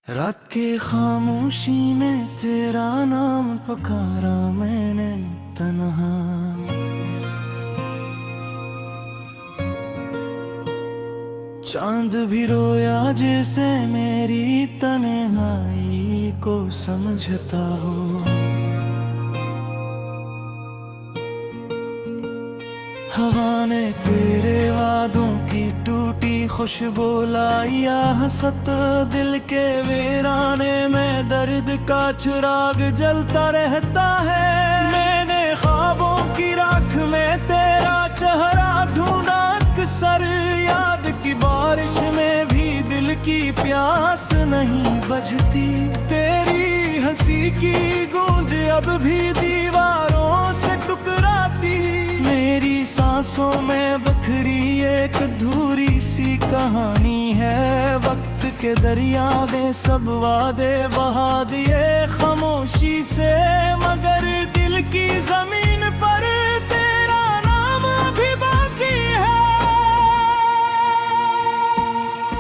रात के खामोशी में तेरा नाम पुकारा मैंने तन्हा। चांद भी रोया जैसे मेरी तन्हाई को समझता हो। हवा ने तेरे वादों की टूटी खुशबू लाई, हंसत दिल के वीराने में दर्द का चिराग जलता रहता है। मैंने ख्वाबों की राख में तेरा चेहरा ढूंढा, अक्सर याद की बारिश में भी दिल की प्यास नहीं बुझती। तेरी हंसी की गूंज अब भी दीवारों से टकराती। मेरी सांसों में बखरी एक अधूरी सी कहानी है। वक्त के दरिया ने सब वादे बहा दिए खामोशी से, मगर दिल की जमीन पर तेरा नाम अभी बाकी है।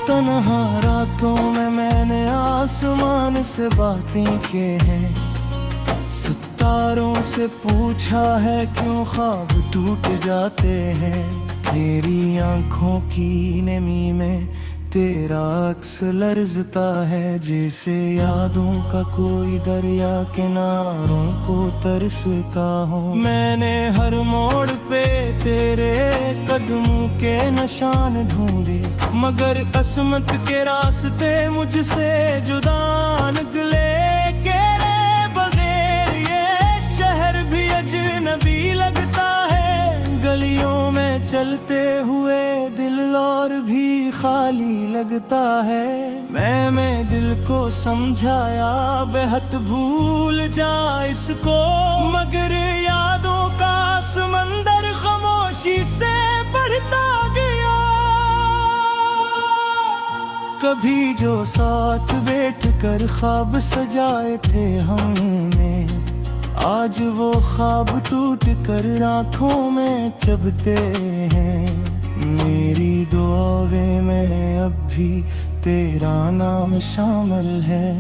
तन्हा रातों में मैंने आसमान से बातें की हैं, सितारों से पूछा है क्यों ख्वाब टूट जाते हैं। मेरी आंखों की नमी में तेरा अक्स लर्जता है, जैसे यादों का कोई दरिया किनारों को तरसता हो। मैंने हर मोड़ पे तेरे कदमों के निशान ढूंढे, मगर किस्मत के रास्ते मुझसे जुदा निकले। अजनबी लगता है गलियों में चलते हुए, दिल और भी खाली लगता है। मैं दिल को समझाया बेहद भूल जा इसको, मगर यादों का समंदर खामोशी से बढ़ता गया। कभी जो साथ बैठ कर ख्वाब सजाए थे हमने, आज वो ख्वाब टूट कर आँखों में चुभते हैं। मेरी दुआओं में अब भी तेरा नाम शामिल है,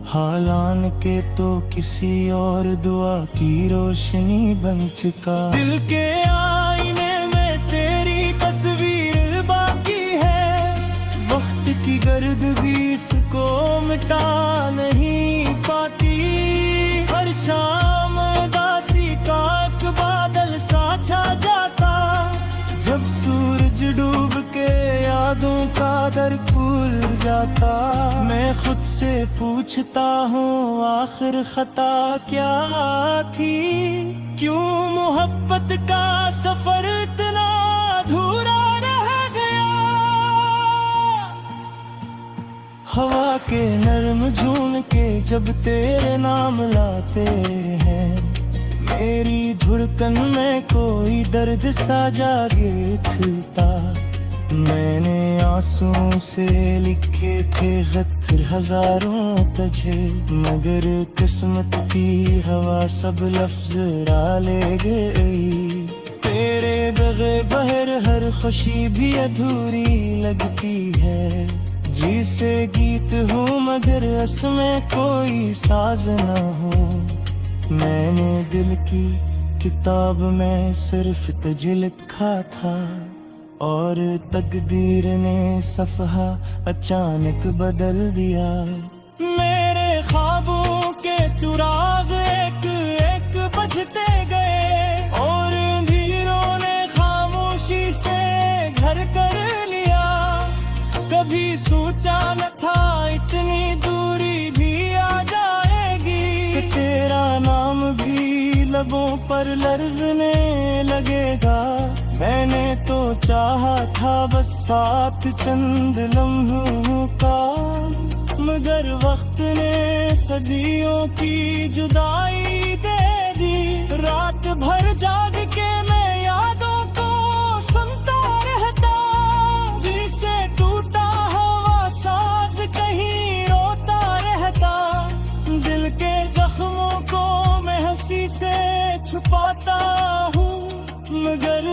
हालान के तो किसी और दुआ की रोशनी बन चुका। दिल के आईने में तेरी तस्वीर बाकी है, वक्त की गर्द भी इसको मिटा नहीं पाती। हर शाम दासी का एक बादल सा छा जाता, जब सूरज डूब के यादों का दर खुल जाता। मैं खुद से पूछता हूँ आखिर खता क्या थी, क्यों मोहब्बत का सफर इतना अधूरा रह गया। हवा के नरम झूम के जब तेरे नाम लाते हैं, मेरी धड़कन में कोई दर्द सा जागे उठता। मैंने आंसुओं से लिखे थे खत हजारों तुझे, मगर किस्मत की हवा सब लफ्ज रा ले गई। तेरे बगैर बहर हर खुशी भी अधूरी लगती है। जिसे गीत हूँ मगर उसमें कोई साज न हो। मैंने दिल की किताब में सिर्फ तुझे लिखा था, और तकदीर ने सफ़हा अचानक बदल दिया। मेरे ख्वाबों के चुराग एक एक बुझते गए, और अंधेरों ने खामोशी से घर कर लिया। कभी सोचा न था इतनी दूरी भी आ जाएगी, तेरा नाम भी लबों पर लर्ज़ने लगेगा। मैंने तो चाहा था बस साथ चंद लम्हों का, मगर वक्त ने सदियों की जुदाई दे दी। रात भर जाग के मैं यादों को सुनता रहता, जिसे टूटा हुआ साज कहीं रोता रहता। दिल के जख्मों को मैं हंसी से छुपाता हूँ, मगर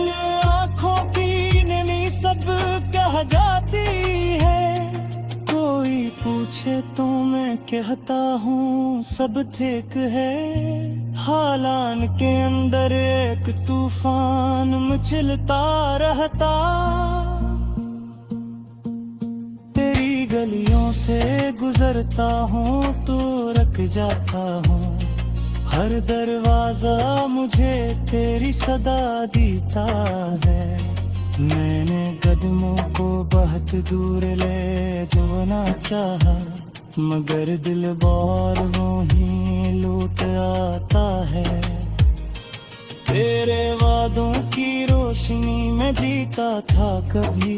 आँखों की नमी सब कह जाती है। कोई पूछ पूछे तो मैं कहता हूँ सब ठीक है। हालान के अंदर एक तूफान मचलता रहता। तेरी गलियों से गुजरता हूँ तो रुक जाता हूँ। हर दरवाजा मुझे तेरी सदा देता है। मैंने कदमों को बहुत दूर ले जाना चाहा, मगर दिल बार वो ही लौट आता है। तेरे वादों की रोशनी में जीता था कभी,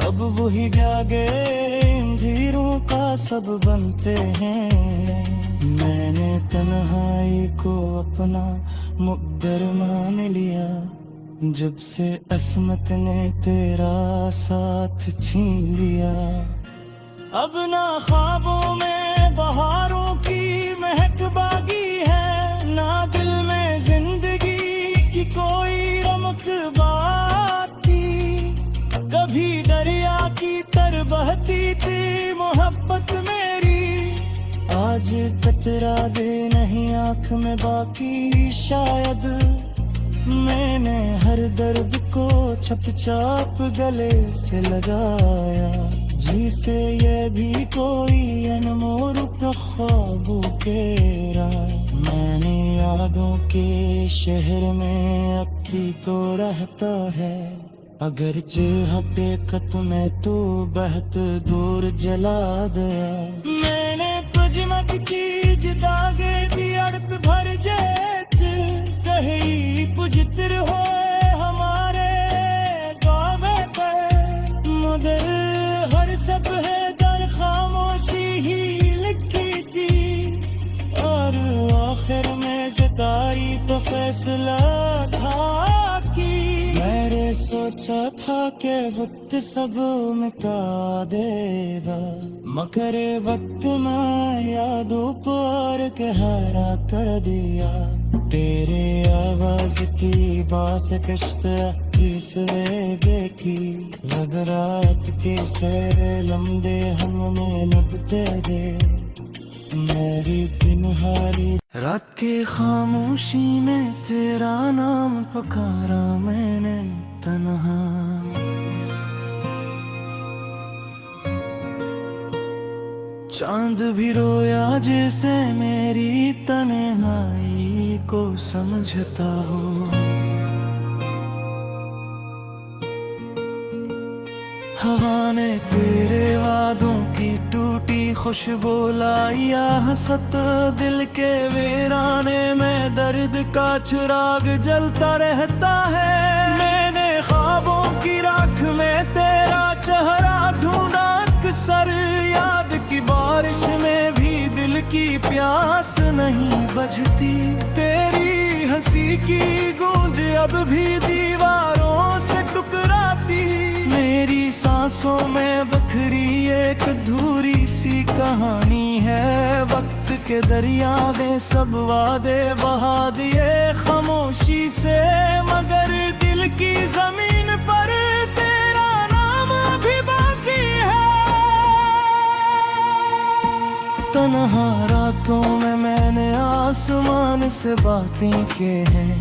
अब वही जागे अंधेरों का सब बनते हैं। मैंने तन्हाई को अपना मुक़द्दर मान लिया, जब से अस्मत ने तेरा साथ छीन लिया। अब ना ख्वाबों में बहारों की महक बाकी है, ना दिल में जिंदगी की कोई रमक बाकी। कभी दरिया की तर बहती थी मोहब्बत मेरी, आज कतरा दे नहीं आँख में बाकी। शायद मैंने हर दर्द को छप-छाप गले से लगाया, जिसे ये भी कोई अनमोल ख्वाबों के राह। मैंने यादों के शहर में अक्की तो रहता है, अगर हकीकत में तो बहुत दूर जला गया। मैंने तुझमत चीज दागे दी अड़प भर जेत, कहीं पुजतर हो हमारे गावे पर, मगर हर सब है दर खामोशी ही लिखी थी। और आखिर में जताई तो फैसला था कि मैंने सोचा था कि वक्त सब मिटा देगा, मगर वक्त में यादों पर गहरा कर दिया। तेरे आवाज की बास कश्त तीसरे देखी, लग रात के सैरे लम्बे हमने लगते दे। मेरी बिनहारी रात के खामोशी में तेरा नाम पुकारा मैंने तन्हा। चांद भी रोया जैसे मेरी तन्हाई को समझता हो। हवा ने तेरे वादों की टूटी खुशबू लाई, हसत दिल के वीराने में दर्द का चिराग जलता रहता है। मैंने ख्वाबों की राख में तेरा चेहरा ढूंढा, अक्सर याद की बारिश में भी दिल की प्यास नहीं बुझती। तेरी हंसी की गूंज अब भी दीवारों से टकराती। मेरी सांसों में बखरी एक अधूरी सी कहानी है, वक्त के दरिया ने सब वादे बहा दिए खामोशी से, मगर दिल की जमीन पर तेरा नाम भी बाकी है। तन्हा रातों में मैंने आसमान से बातें की हैं,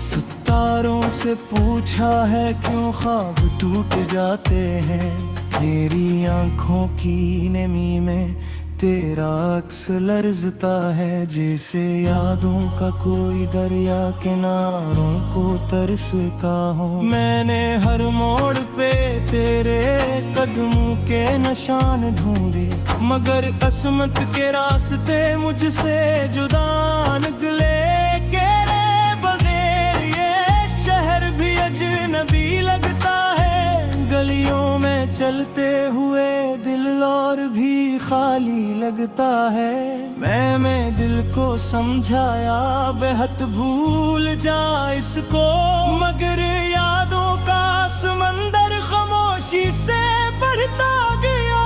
सितारों से पूछा है क्यों ख्वाब टूट जाते हैं। तेरी आंखों की नमी में तेरा अक्स लर्जता है, जैसे यादों का कोई दरिया किनारों को तरसता हो। मैंने हर मोड़ पे तेरे कदमों के निशान ढूंढे, मगर किस्मत के रास्ते मुझसे जुदा निकले। तेरे बगैर ये शहर भी अजनबी लगता है, गलियों में चलते हुए दिल और भी खाली लगता है। मैं दिल को समझाया बेहद भूल जा इसको, मगर यादों का समंदर खामोशी से बढ़ता गया।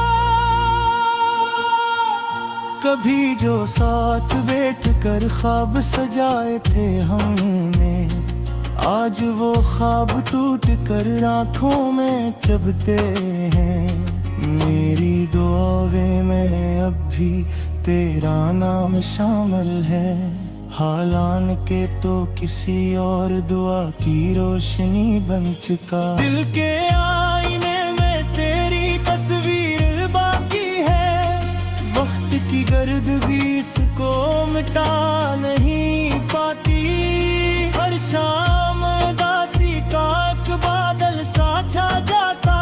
कभी जो साथ बैठ कर ख्वाब सजाए थे हमने, आज वो ख्वाब टूट कर आँखों में चुभते हैं। मेरी दुआओं में अब भी तेरा नाम शामिल है। हालान के तो किसी और दुआ की रोशनी बन चुका। दिल के आईने में तेरी तस्वीर बाकी है। वक्त की गर्द भी इसको मिटा नहीं पाती। हर शाम उदासी का एक बादल सा छा जाता।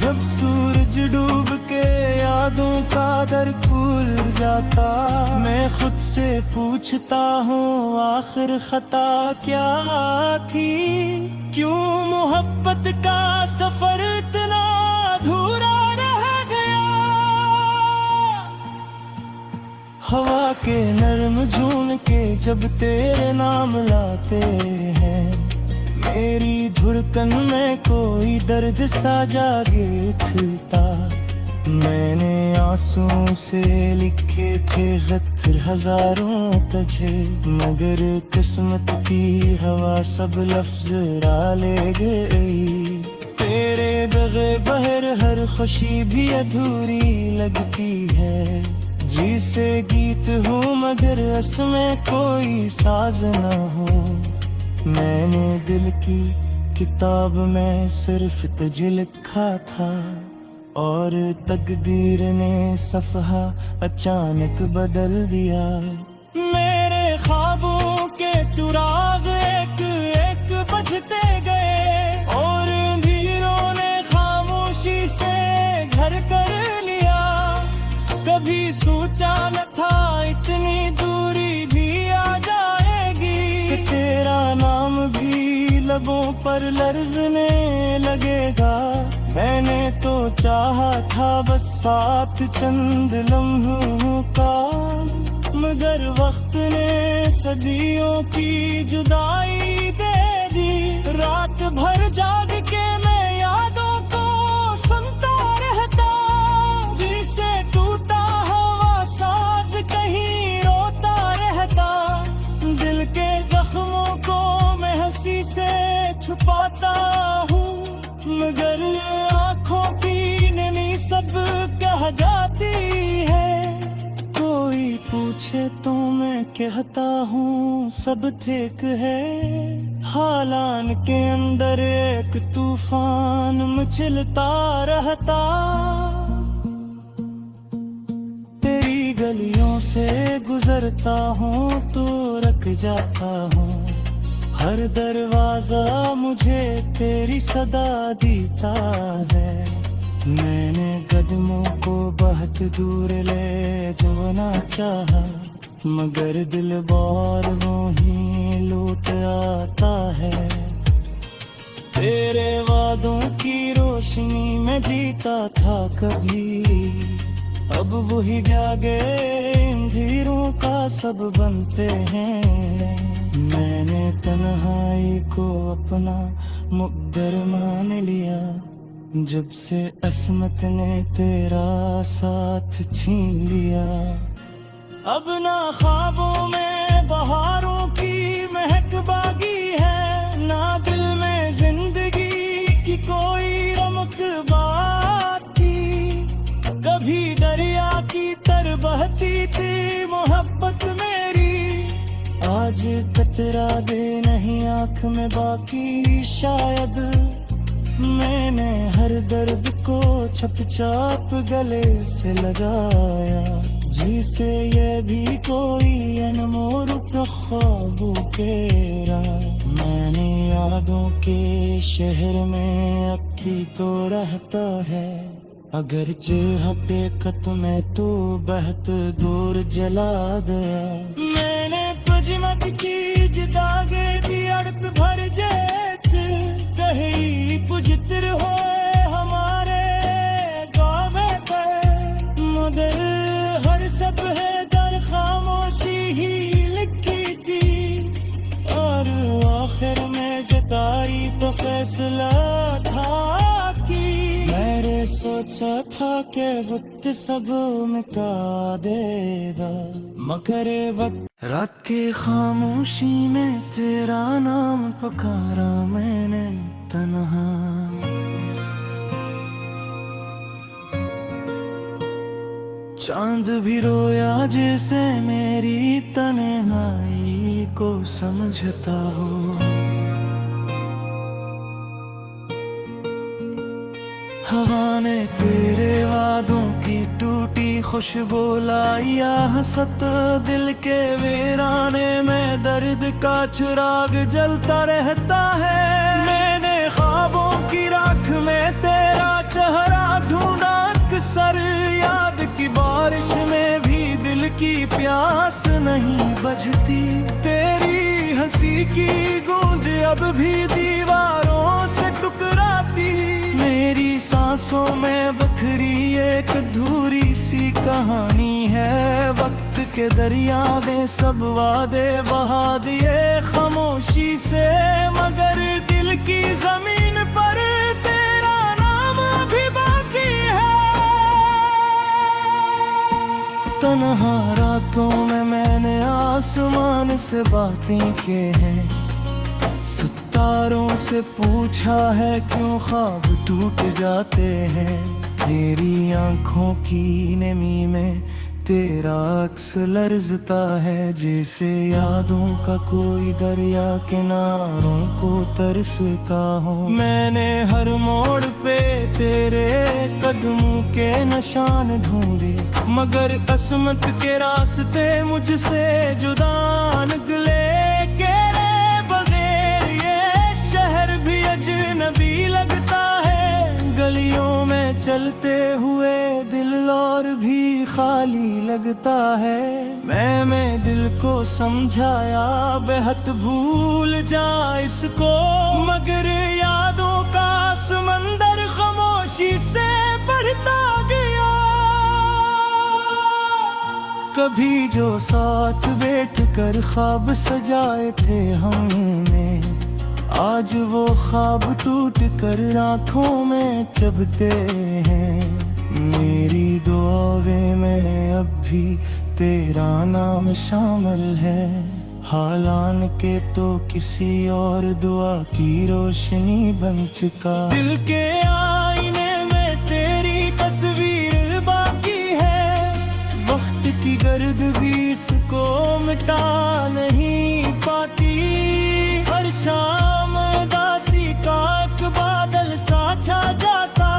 जब सूरज डूब के यादों का दर खुल जाता। मैं खुद से पूछता हूँ आखिर खता क्या थी। क्यों मोहब्बत का सफर इतना अधूरा रह गया। हवा के नरम झूम के जब तेरे नाम लाते हैं। मेरी धड़कन में कोई दर्द सा जागे उठता। मैंने आंसू से लिखे थे खत हजारों तुझे। मगर किस्मत की हवा सब लफ्ज रा ले गई। तेरे बगैर हर खुशी भी अधूरी लगती है। जी से गीत हूँ मगर उसमें कोई साज न हो। मैंने दिल की किताब में सिर्फ तुझे लिखा था। और तकदीर ने सफ़हा अचानक बदल दिया। मेरे ख्वाबों के चुराग एक एक बुझते गए। और अंधेरों ने खामोशी से घर कर लिया। कभी सोचा न था इतनी दूरी भी आ जाएगी। तेरा नाम भी लबों पर लर्ज़ने लगेगा। मैंने तो चाहा था बस साथ चंद लम्हों का। मगर वक्त ने सदियों की जुदाई दे दी। रात भर जाग के मैं यादों को सुनता रहता। जिसे टूटा हुआ साज कहीं रोता रहता। दिल के जख्मों को मैं हंसी से छुपाता हूँ। मगर आँखों की नमी सब कह जाती है। कोई पूछे तो मैं कहता हूँ सब ठीक है। हालान के अंदर एक तूफान मचलता रहता। तेरी गलियों से गुजरता हूँ तो रुक जाता हूँ। हर दरवाजा मुझे तेरी सदा देता है। मैंने कदमों को बहुत दूर ले जाना चाहा। मगर दिल बार वो ही लौट आता है। तेरे वादों की रोशनी में जीता था कभी। अब वही जागे अंधेरों का सब बनते हैं। मैंने तन्हाई को अपना मुक़द्दर मान लिया। जब से असमत ने तेरा साथ छीन लिया। अब ना ख्वाबों में बहारों की महक बाकी है। ना दिल में जिंदगी की कोई रमक बाकी। कभी दरिया की तर बहती थी मोहब्बत मेरी। आज कतरा दे नहीं आँख में बाकी। शायद मैंने हर दर्द को छुपचाप गले से लगाया। जिसे ये भी कोई अनमोल ख्वाबों केरा। मैंने यादों के शहर में अक्की को रहता है। अगर हकीकत में तो बहुत दूर जला गया। मैंने मत की दागे दी अड़प भर जेत। कहीं पुजतर हो हमारे गावे पे। मगर हर सब है दर खामोशी ही लिखी थी। और आखिर में जताई तो फैसला था कि मैंने सोचा था कि वक्त सब मिटा देगा। मगर वक्त रात के खामोशी में तेरा नाम पुकारा मैंने तन्हा। चांद भी रोया जैसे मेरी तन्हाई को समझता हो। हवा ने तेरे वादों की टूटी खुशबू लाई, हंसत दिल के वीराने में दर्द का चिराग जलता रहता है। मैंने ख्वाबों की राख में तेरा चेहरा ढूंढा अक्सर, याद की बारिश में भी दिल की प्यास नहीं बुझती। तेरी हंसी की गूंज अब भी दीवारों से टकराती। मेरी सांसों में बखरी एक अधूरी सी कहानी है। वक्त के दरिया ने सब वादे बहा दिए खामोशी से, मगर दिल की जमीन पर तेरा नाम अभी बाकी है। तन्हा रातों में मैंने आसमान से बातें की हैं, सितारों से पूछा है क्यों ख्वाब टूट जाते हैं। तेरी आंखों की नमी में तेरा अक्स लर्जता है, जैसे यादों का कोई दरिया किनारों को तरसता हो। मैंने हर मोड़ पे तेरे कदमों के निशान ढूंढे, मगर किस्मत के रास्ते मुझसे जुदा निकले। अजनबी लगता है गलियों में चलते हुए, दिल और भी खाली लगता है। मैं दिल को समझाया बेहद भूल जा इसको, मगर यादों का समंदर खामोशी से बढ़ता गया। कभी जो साथ बैठ कर ख्वाब सजाए थे हमने, आज वो ख्वाब टूट कर आँखों में चुभते हैं। मेरी दुआओं में अब भी तेरा नाम शामिल है, हालान के तो किसी और दुआ की रोशनी बन चुका। दिल के आईने में तेरी तस्वीर बाकी है, वक्त की गर्द भी इसको मिटा नहीं पाती। हर शाम दासी का एक बादल सा छा जाता,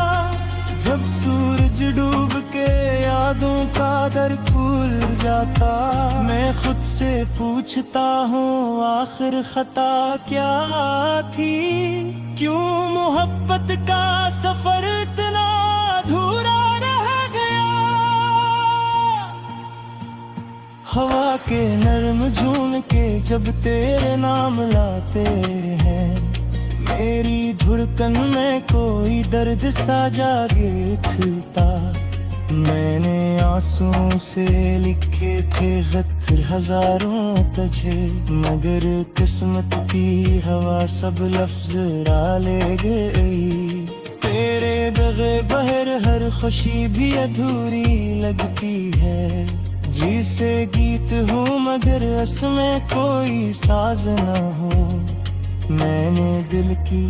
जब सूरज डूब के यादों का दर खुल जाता। मैं खुद से पूछता हूँ आखिर खता क्या थी, क्यों मोहब्बत का सफर इतना अधूरा रह गया। हवा के नर्म झूम के जब तेरे नाम लाते हैं, मेरी धड़कन में कोई दर्द सा जागे उठता। मैंने आंसुओं से लिखे थे खत हजारों तुझे, मगर किस्मत की हवा सब लफ्ज रा ले गई। तेरे बगैर बहर हर खुशी भी अधूरी लगती है, जिसे गीत हूँ मगर उसमें कोई साज न हो। मैंने दिल की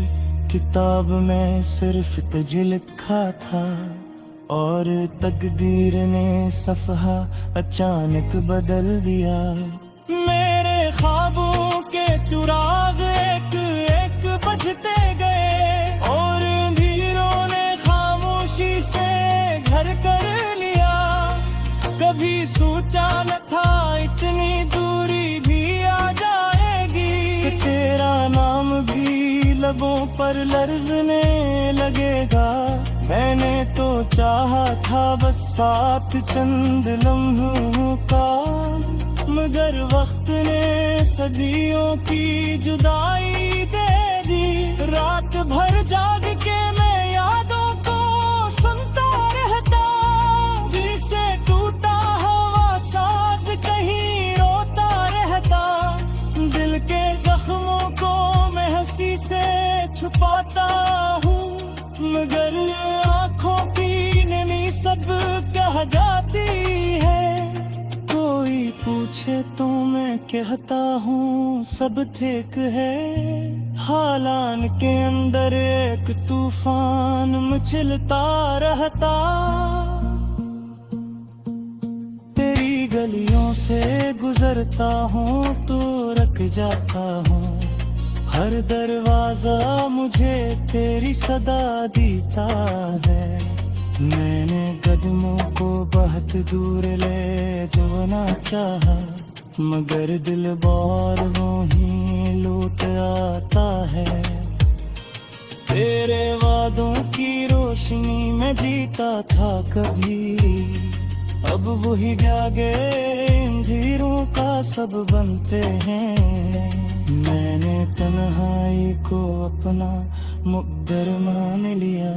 किताब में सिर्फ तुझे लिखा था, और तकदीर ने सफ़हा अचानक बदल दिया। मेरे ख्वाबों के चिराग एक एक बुझते गए, और अंधेरों ने खामोशी से घर कर लिया। कभी सोचा न था इतनी दूरी भी आ जाएगी, कि तेरा नाम भी लबों पर लर्ज़ने लगेगा। मैंने तो चाहा था बस साथ चंद लम्हों का, मगर वक्त ने सदियों की जुदाई दे दी। रात भर जाग के मैं यादों को सुनता रहता, जिसे टूटा हुआ साज कहीं रोता रहता। दिल के जख्मों को मैं हंसी से छुपाता हूँ, मगर आँखों की नमी सब कह जाती है। कोई पूछे तो मैं कहता हूँ सब ठीक है, हालान के अंदर एक तूफान मचलता रहता। गलियों से गुजरता हूँ तो रुक जाता हूँ। हर दरवाजा मुझे तेरी सदा देता है। मैंने कदमों को बहुत दूर ले जाना चाहा, मगर दिल बार वो ही लौट आता है। तेरे वादों की रोशनी में जीता था कभी, अब वही जागे अंधेरों का सब बनते हैं। मैंने तन्हाई को अपना मुक़द्दर मान लिया,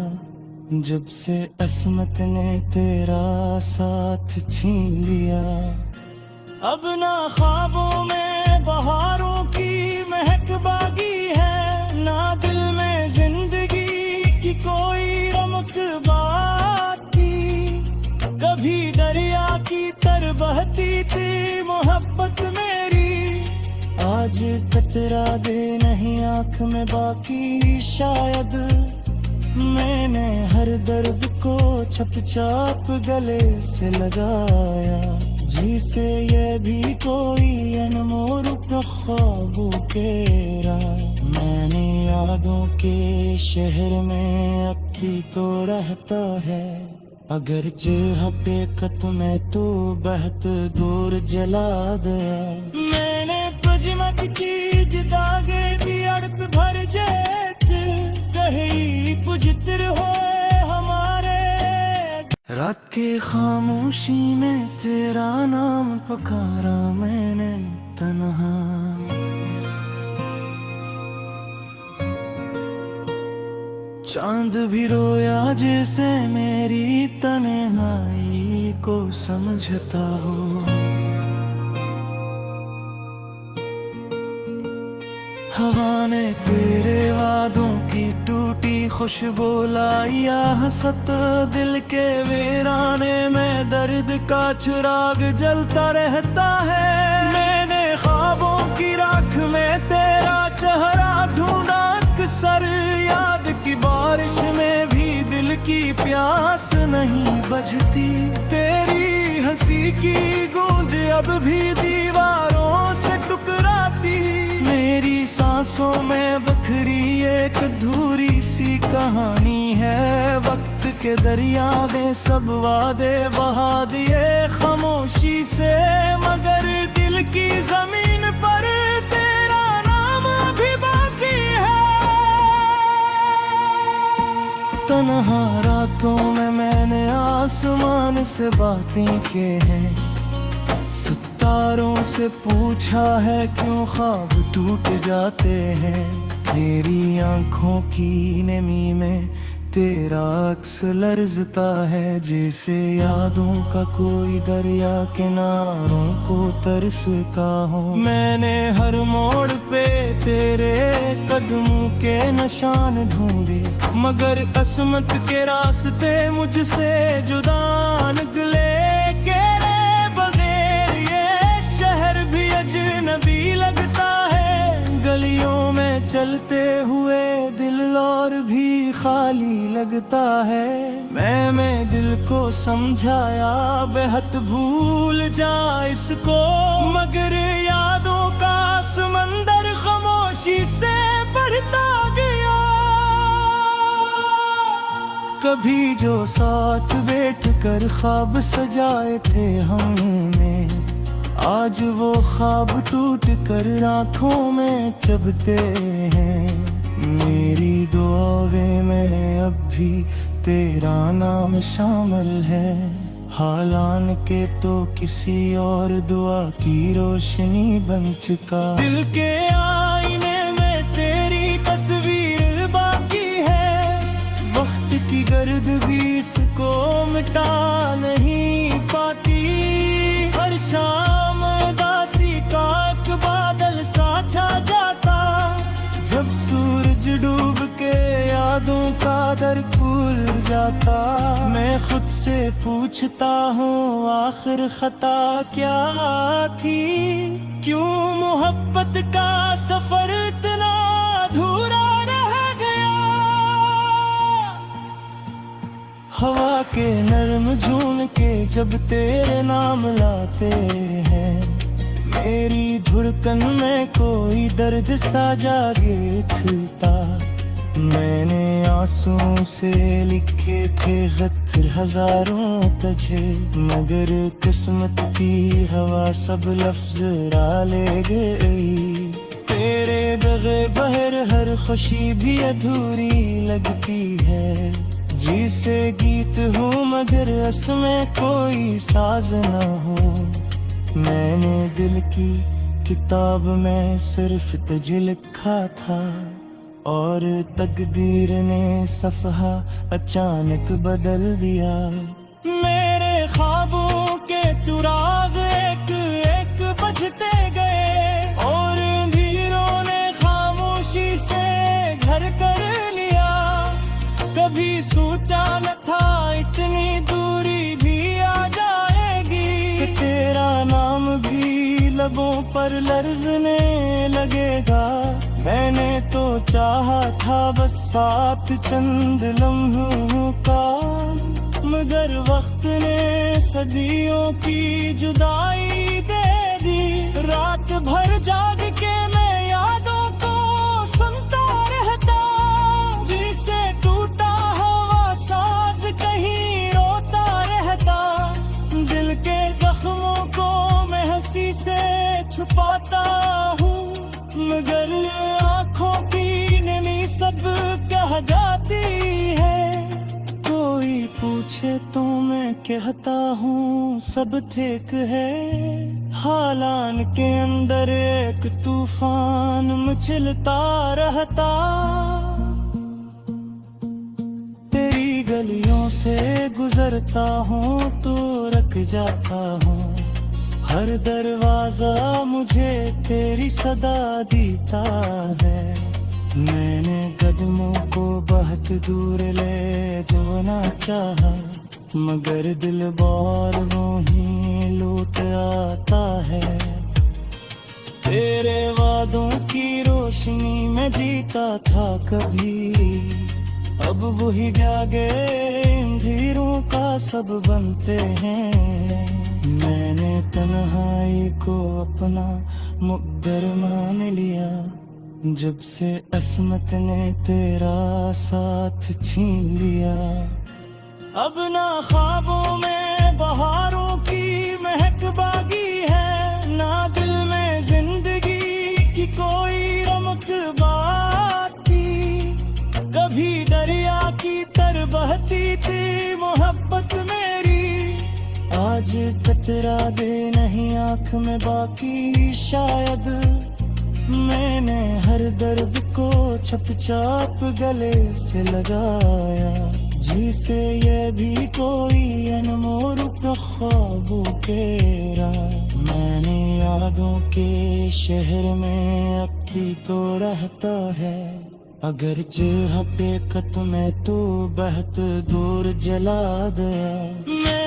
जब से असमत ने तेरा साथ छीन लिया। अब ना ख्वाबों में बहारों की महक बाकी है, ना दिल में जिंदगी की कोई रमक बाकी। कभी दरिया की तर बहती थी मोहब्बत मेरी, आज कतरा दे नहीं आँख में बाकी। शायद मैंने हर दर्द को चुपचाप गले से लगाया, जिसे ये भी कोई अनमोल ख्वाबों के राह। मैंने यादों के शहर में अब भी तो रहता है, अगर हटे कत में तो बहुत दूर जला दया। मैंने पजमक चीज दागे दी अड़प भर जेत, कहीं पुजतर होए हमारे। रात के खामोशी में तेरा नाम पुकारा मैंने तन्हा। चांद भी रोया जैसे मेरी तन्हाई को समझता हो। हवा ने तेरे वादों की टूटी खुशबू लाई, हसत दिल के वीराने में दर्द का चिराग जलता रहता है। मैंने ख्वाबों की राख में तेरा चेहरा ढूंढा अक्सर, याद की बारिश में भी दिल की प्यास नहीं बुझती। तेरी हंसी की गूंज अब भी दीवारों से टकराती। मेरी सांसों में बखरी एक अधूरी सी कहानी है, वक्त के दरिया ने सब वादे बहा दिए खामोशी से, मगर दिल की जमीन पर तेरा नाम अभी बाकी है। तन्हा रातों में मैंने आसमान से बातें की हैं, सितारों से पूछा है क्यों ख्वाब टूट जाते हैं। तेरी आंखों की नमी में तेरा अक्स लर्जता है, जैसे यादों का कोई दरिया किनारों को तरसता हो। मैंने हर मोड़ पे तेरे कदमों के निशान ढूंढे, मगर असमत के रास्ते मुझसे जुदा निकले। अजनबी लगता है गलियों में चलते हुए, दिल और भी खाली लगता है। मैं दिल को समझाया बेहद भूल जा इसको, मगर यादों का समंदर खामोशी से बढ़ता गया। कभी जो साथ बैठ कर ख्वाब सजाए थे हमने, आज वो ख्वाब टूट कर आँखों में चुभते हैं। मेरी दुआओं में अब भी तेरा नाम शामिल है, हालान के तो किसी और दुआ की रोशनी बन चुका। दिल के आईने में तेरी तस्वीर बाकी है, वक्त की गर्द भी इसको मिटा नहीं पाती। हर शाम उदासी का एक बादल सा छा जाता, जब सूरज डूब के यादों का दर खुल जाता। मैं खुद से पूछता हूँ आखिर खता क्या थी, क्यों मोहब्बत का सफर इतना अधूरा रह गया। हवा के नर्म झूमके जब तेरे नाम लाते हैं, मेरी धड़कन में कोई दर्द सा जागे उठता। मैंने आंसुओं से लिखे थे खत हजारों तुझे, मगर किस्मत की हवा सब लफ्ज रा ले गई। तेरे बगैर बहर हर खुशी भी अधूरी लगती है। जी से गीत हूँ मगर रस में कोई साज न हो। मैंने दिल की किताब में सिर्फ तुझे लिखा था, और तकदीर ने सफ़हा अचानक बदल दिया। मेरे ख्वाबों के चुराग एक एक बुझते गए, और अंधेरों ने खामोशी से घर कर लिया। कभी सोचा न था इतनी दूरी भी आ जाएगी, कि तेरा नाम भी लबों पर लर्ज़ने लगेगा। मैंने तो चाहा था बस साथ चंद लम्हों का, मगर वक्त ने सदियों की जुदाई दे दी। रात भर जाग के मैं यादों को सुनता रहता, जिसे टूटा हुआ साज कहीं रोता रहता। दिल के जख्मों को मैं हंसी से छुपाता हूँ, मगर आँखों की नमी सब कह जाती है। कोई पूछे तो मैं कहता हूँ सब ठीक है। हालान के अंदर एक तूफान मचलता रहता। तेरी गलियों से गुजरता हूँ तो रुक जाता हूँ, हर दरवाजा मुझे तेरी सदा देता है। मैंने कदमों को बहुत दूर ले जाना चाहा, मगर दिल बार वो ही लौट आता है। तेरे वादों की रोशनी में जीता था कभी, अब वही जागे अंधेरों का सब बनते हैं। मैंने तन्हाई को अपना मुक़द्दर मान लिया, जब से अस्मत ने तेरा साथ छीन लिया। अब ना ख्वाबों में बहारों की महक बाकी है, ना दिल में जिंदगी की कोई रमक बाकी। कभी दरिया की तरह बहती थी मोहब्बत मेरी, आज कतरा दे नहीं आँख में बाकी। शायद मैंने हर दर्द को छुपचाप गले से लगाया, जिसे ये भी कोई अनमोल ख्वाबों केरा। मैंने यादों के शहर में अब भी तो रहता है, अगर हकीकत में तो बहुत दूर जला गया।